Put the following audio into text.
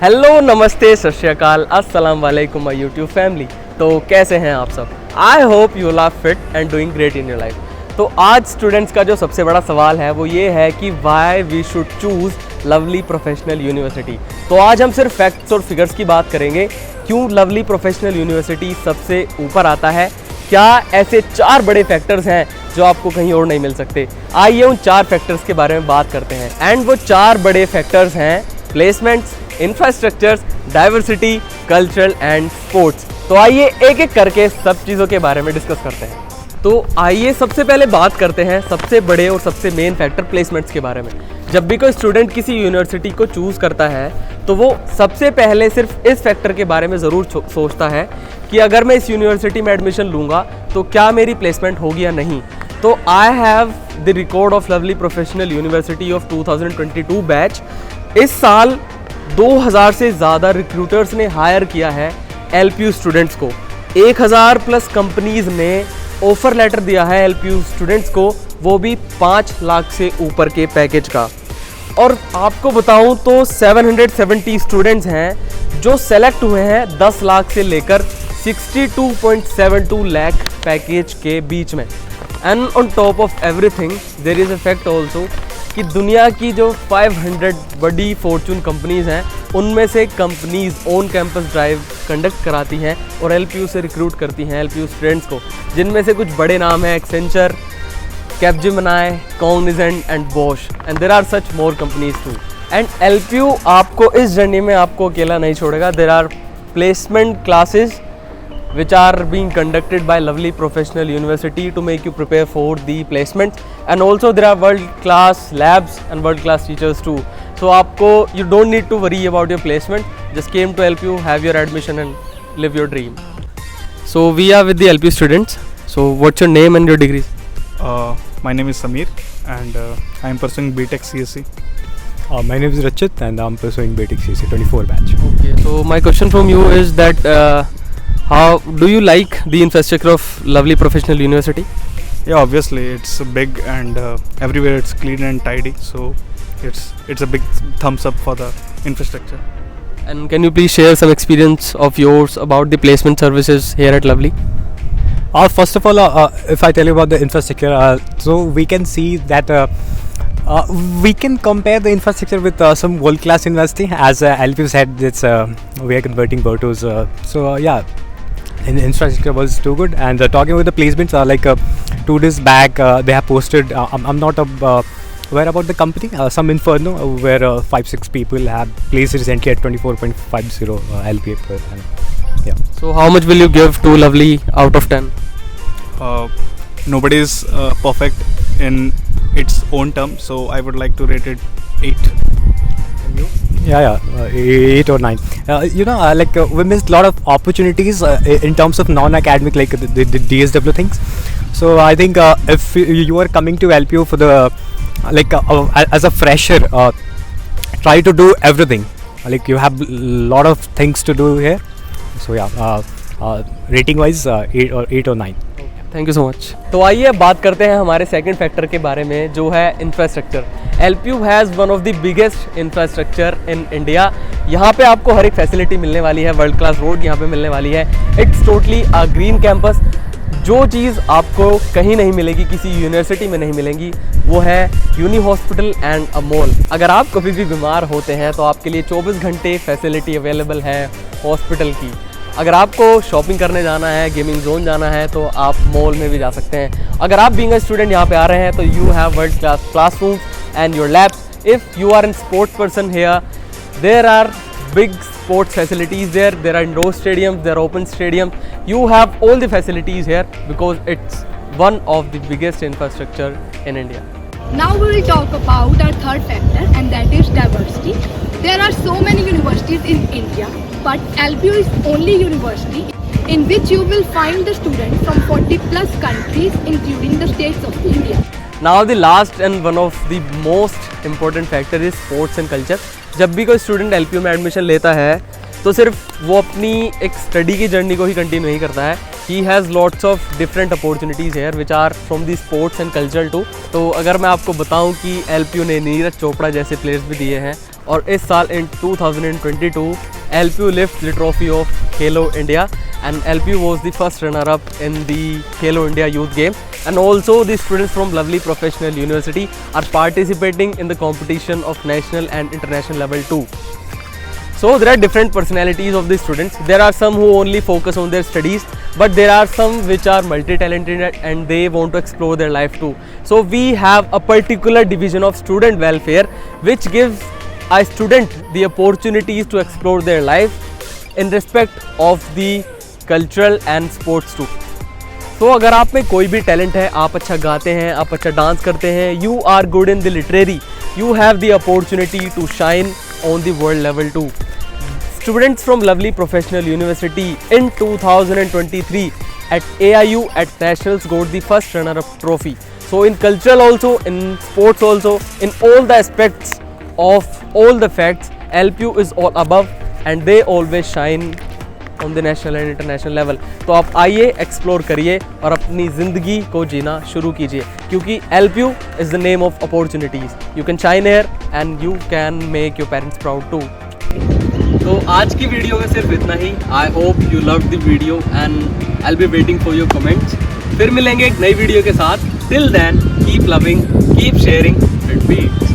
Hello नमस्ते सत श्री अकाल अस्सलाम वालेकुम माय यूट्यूब फैमिली। तो कैसे हैं आप सब? I hope you are fit and doing great in your life. तो आज स्टूडेंट्स का जो सबसे बड़ा सवाल है वो ये है कि why we should choose Lovely Professional University. तो आज हम सिर्फ फैक्ट्स और फिगर्स की बात करेंगे, क्यों लवली प्रोफेशनल यूनिवर्सिटी सबसे ऊपर आता है, क्या ऐसे 4 बड़े फैक्टर्स हैं जो आपको कहीं और नहीं मिल सकते। आइए उन 4 फैक्टर्स के बारे में बात करते हैं। एंड वो 4 बड़े फैक्टर्स हैं placements, infrastructures, diversity, cultural and sports. तो आइए एक एक करके सब चीज़ों के बारे में डिस्कस करते हैं। तो आइए सबसे पहले बात करते हैं सबसे बड़े और सबसे मेन फैक्टर प्लेसमेंट्स के बारे में। जब भी कोई स्टूडेंट किसी यूनिवर्सिटी को चूज़ करता है तो वो सबसे पहले सिर्फ इस फैक्टर के बारे में ज़रूर सोचता है कि अगर मैं इस यूनिवर्सिटी में एडमिशन लूँगा तो क्या मेरी प्लेसमेंट होगी या नहीं। तो I have the record of lovely Professional university of 2022 batch. इस साल 2000 से ज़्यादा रिक्रूटर्स ने हायर किया है LPU स्टूडेंट्स को। 1000 प्लस कंपनीज़ ने ऑफ़र लेटर दिया है LPU स्टूडेंट्स को, वो भी 5 लाख से ऊपर के पैकेज का। और आपको बताऊं तो 770 स्टूडेंट्स हैं जो सेलेक्ट हुए हैं 10 लाख से लेकर 62.72 लाख पैकेज के बीच में। And on top of everything there is a fact also कि दुनिया की जो 500 बड़ी फॉर्चून कंपनीज़ हैं उनमें से companies on campus drive conduct कराती हैं और LPU से रिक्रूट करती हैं LPU स्टूडेंट्स को, जिनमें से कुछ बड़े नाम हैं Accenture, Capgemini, Cognizant and Bosch, and there are such more companies too. And LPU आपको इस जर्नी में आपको अकेला नहीं छोड़ेगा। There are placement classes which are being conducted by lovely professional university to make you prepare for the placement, and also there are world class labs and world class teachers too. So आपको you don't need to worry about your placement, just came to help you have your admission and live your dream. So we are with the LPU students. So what's your name and your degrees? My name is Samir and I am pursuing BTech CSE. My name is Rachit and I'm pursuing BTech CSE 24 batch. Okay, so my question from you is that how do you like the infrastructure of lovely professional university? Yeah, obviously it's big and everywhere it's clean and tidy, so it's a big thumbs up for the infrastructure. And can you please share some experience of yours about the placement services here at Lovely? First of all, if I tell you about the infrastructure, so we can see that we can compare the infrastructure with some world-class university. As LPU said, it's we are converting Bertos. So yeah, and the infrastructure was too good. And talking about the placements, like 2 days back, they have posted. I'm not aware about the company. Some Inferno, where 5-6 people have placed recently at 24.50 LPA per annum. Yeah. So how much will you give to Lovely out of 10? Nobody is perfect in its own term, so I would like to rate it 8. And you? Yeah, 8 or 9. Like we missed a lot of opportunities in terms of non-academic, like the DSW things. So I think if you are coming to LPU for the as a fresher, try to do everything. Like you have a lot of things to do here. So yeah, rating wise 8 or 9. Thank you so much. तो आइए अब बात करते हैं हमारे second factor के बारे में, जो है infrastructure. LPU has one of the biggest infrastructure in India. यहाँ पे आपको हर एक फैसिलिटी मिलने वाली है, वर्ल्ड क्लास रोड यहाँ पे मिलने वाली है। It's totally a green campus. जो चीज़ आपको कहीं नहीं मिलेगी, किसी यूनिवर्सिटी में नहीं मिलेंगी, वो है uni hospital and a mall. अगर आप कभी भी बीमार होते हैं तो आपके लिए 24 घंटे फैसिलिटी अवेलेबल है हॉस्पिटल की। अगर आपको शॉपिंग करने जाना है, गेमिंग जोन जाना है, तो आप मॉल में भी जा सकते हैं। अगर आप बीइंग अ स्टूडेंट यहाँ पे आ रहे हैं तो you have world class classrooms and your labs. If you are in sports person here, there are big sports facilities there. There are indoor stadiums, there are open stadiums. You have all the facilities here because it's one of the biggest infrastructure in India. Now we will talk about our third factor, and that is diversity. There are so many universities in India, but LPU is only university in which you will find the students from 40 plus countries including the states of India. Now the last and one of the most important factor is sports and culture. जब भी कोई student LPU में admission लेता है तो सिर्फ वो अपनी एक स्टडी की जर्नी को ही कंटिन्यू नहीं करता है। He has lots of different opportunities here which are from the sports and culture too. तो अगर मैं आपको बताऊं कि LPU ने नीरज चोपड़ा जैसे प्लेयर्स भी दिए हैं और इस साल इन 2022 LPU lifts the trophy of Khelo India and LPU was the first runner up in the Khelo India Youth Game, and also the students from Lovely Professional University are participating in the competition of national and international level too. So there are different personalities of the students. There are some who only focus on their studies, but there are some which are multi-talented and they want to explore their life too. So we have a particular division of student welfare which gives a student the opportunities to explore their life in respect of the cultural and sports too. तो अगर आप में कोई भी talent है, आप अच्छा गाते हैं, आप अच्छा डांस करते हैं, you are good in the literary, you have the opportunity to shine on the world level too. Students from Lovely Professional University in 2023 at AIU at Nationals got the first runner-up trophy. So in cultural also, in sports also, in all the aspects of all the facts, LPU is all above and they always shine on the national and international level. तो आप आइए, explore करिए और अपनी ज़िंदगी को जीना शुरू कीजिए, क्योंकि LPU is the name of opportunities. You can shine here and you can make your parents proud too. तो आज की वीडियो में सिर्फ इतना ही. I hope you loved the video and I'll be waiting for your comments. फिर मिलेंगे एक नई वीडियो के साथ. Till then, keep loving, keep sharing, and beats.